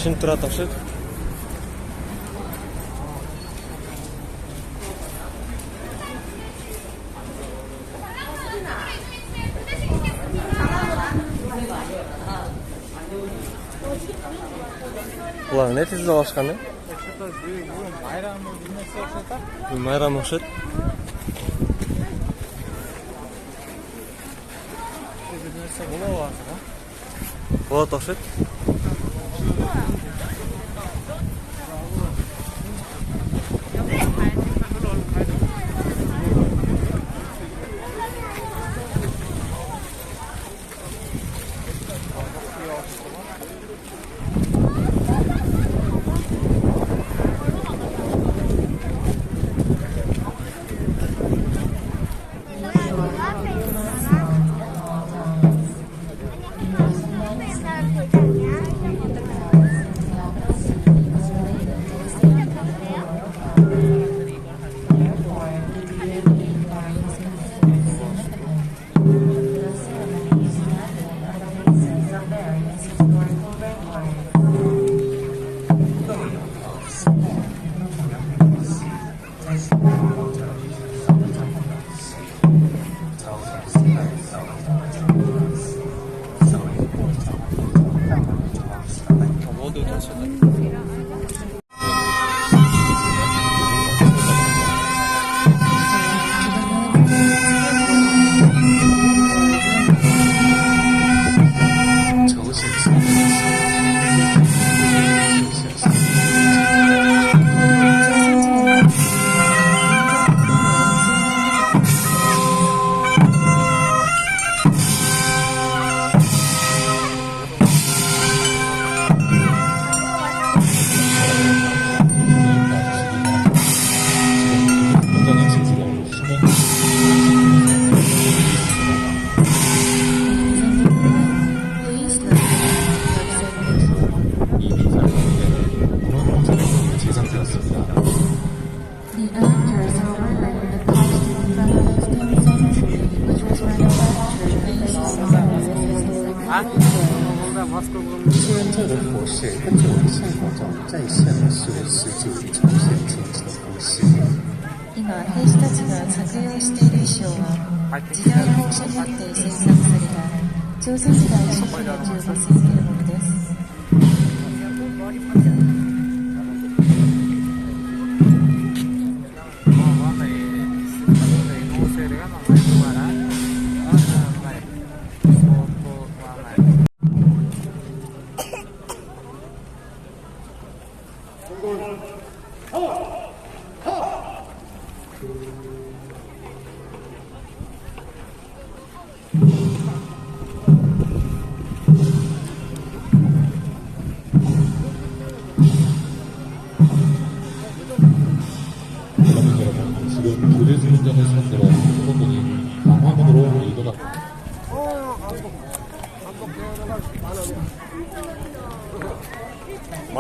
Шин тұрады ақшы. Бұлар не тезді алашқаны? Майрам ұқшыд. Болады ақшыд.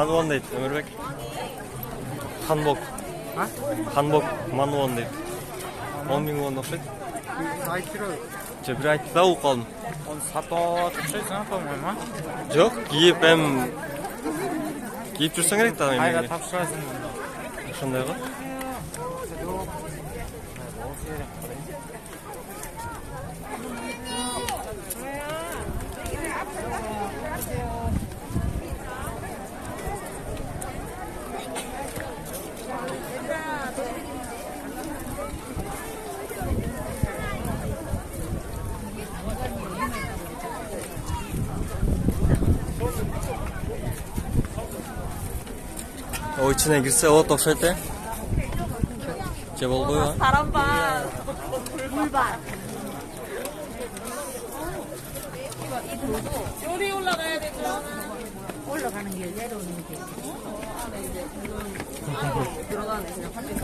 만원 дейді, өмірбек. Ханбок. Ханбок 만원 дейді. 10.000 won ұқсайды. Бір айтты да ол қалдым. Оны сатып тұрсайсың қоймай ма? Жоқ, киіп жүрсің керек та. Қайда тапсырасың? Шындай ғой. içine girse o toşete. Cebol koyuyor. 사람 봐. 물 봐. 요리 올라가야 되죠. 올라가는 길 내려오는 길. 안에 이제 들어가네 그냥 반대로.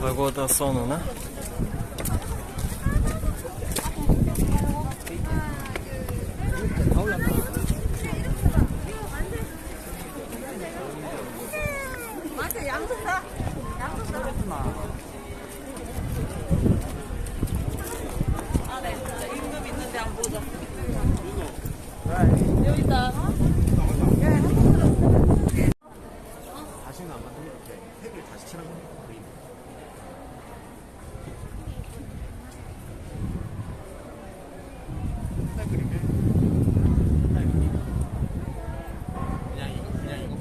Погода сонна. 맞아, 양도 사. 양도 사. 아, 네, 진짜 임금 있는데 안 보자. 여기 있다. 다시는 안 만들면 이렇게 팩을 다시 칠한 거예요. 그냥 이거.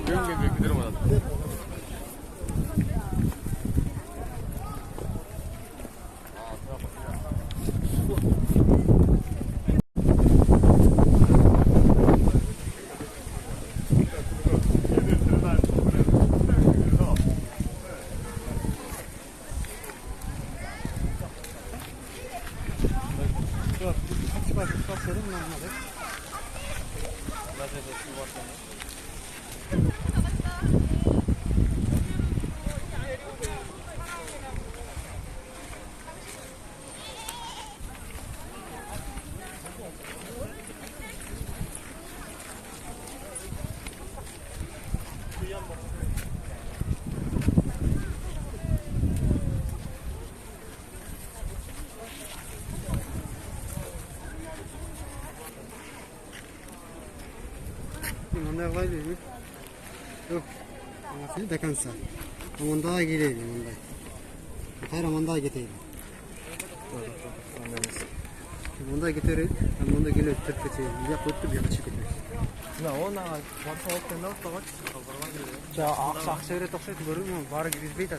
매운 게 그대로 맞았다. Mandai vai ali. Eu. Assim da cansa. Mandai gire mandai. Khara mandai gite. Mandai gite. Mandai gile tepete. Ya pottu bir açık etmek. 나 오나 완성 없게 넣었어 같이 자, 악세를 딱 세트 버리면 바로 기르 베이다.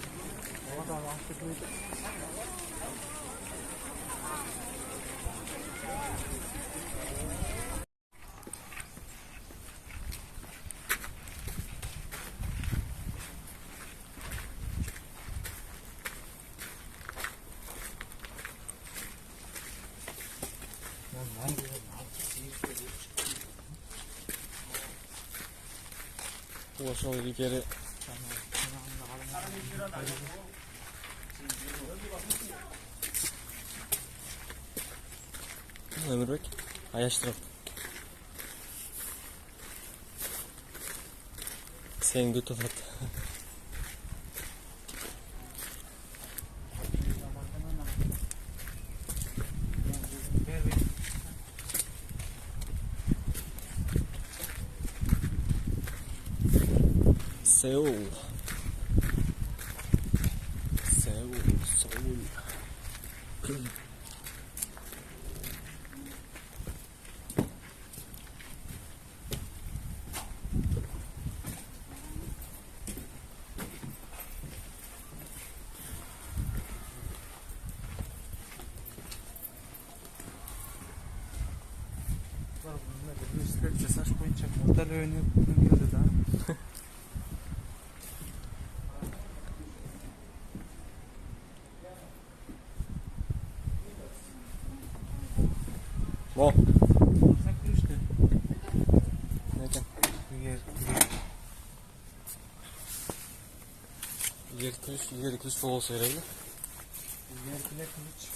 우와 저 이게 Ömür Bek Ayaştırıp Senin götün at Seul Saç boyunca model oynuyor da. 뭐? Sen kırıştı. Neden? Yer kılıç bol olsa herhalde. Yerkile kılıç.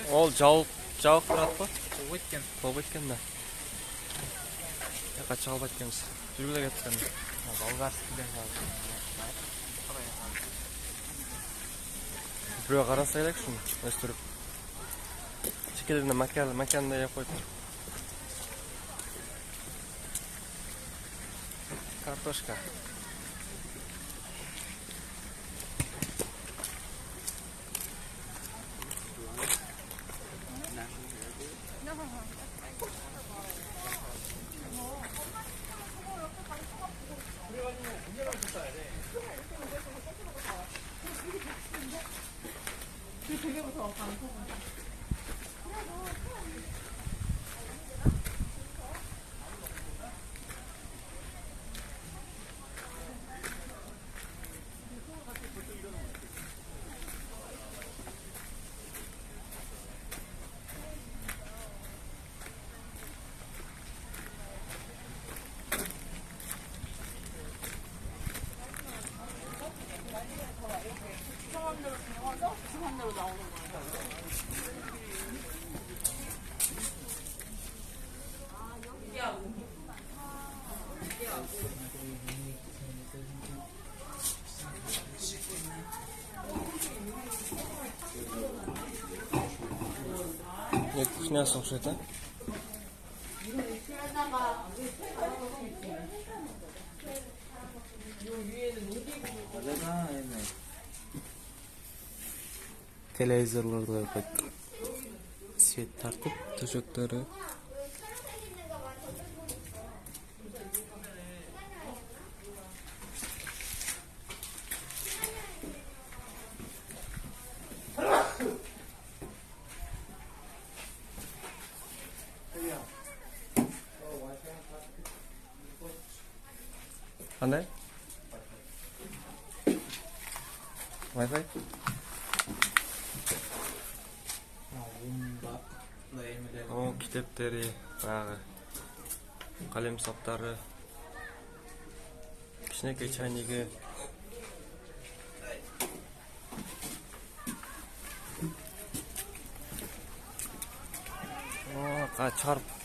Ол жауып тұрады ғой? өткен. Болып өткен да. Қача қалып өткенбіз. Жүргіле кеткен. Болгарскіден Біреу қараса керек шын, өстіріп. Шекелерінде мәкенде еп қойды. Картошка. 수산대로 나오는 거야. 그냥 쏙쏙다. Televizorlarda qo'yib qo'ydik. Svet tartib, to'shaklari. Qanday? Wi-Fi? Kitoblari, qalem soplari, kichkina chaynigi. Chiqarib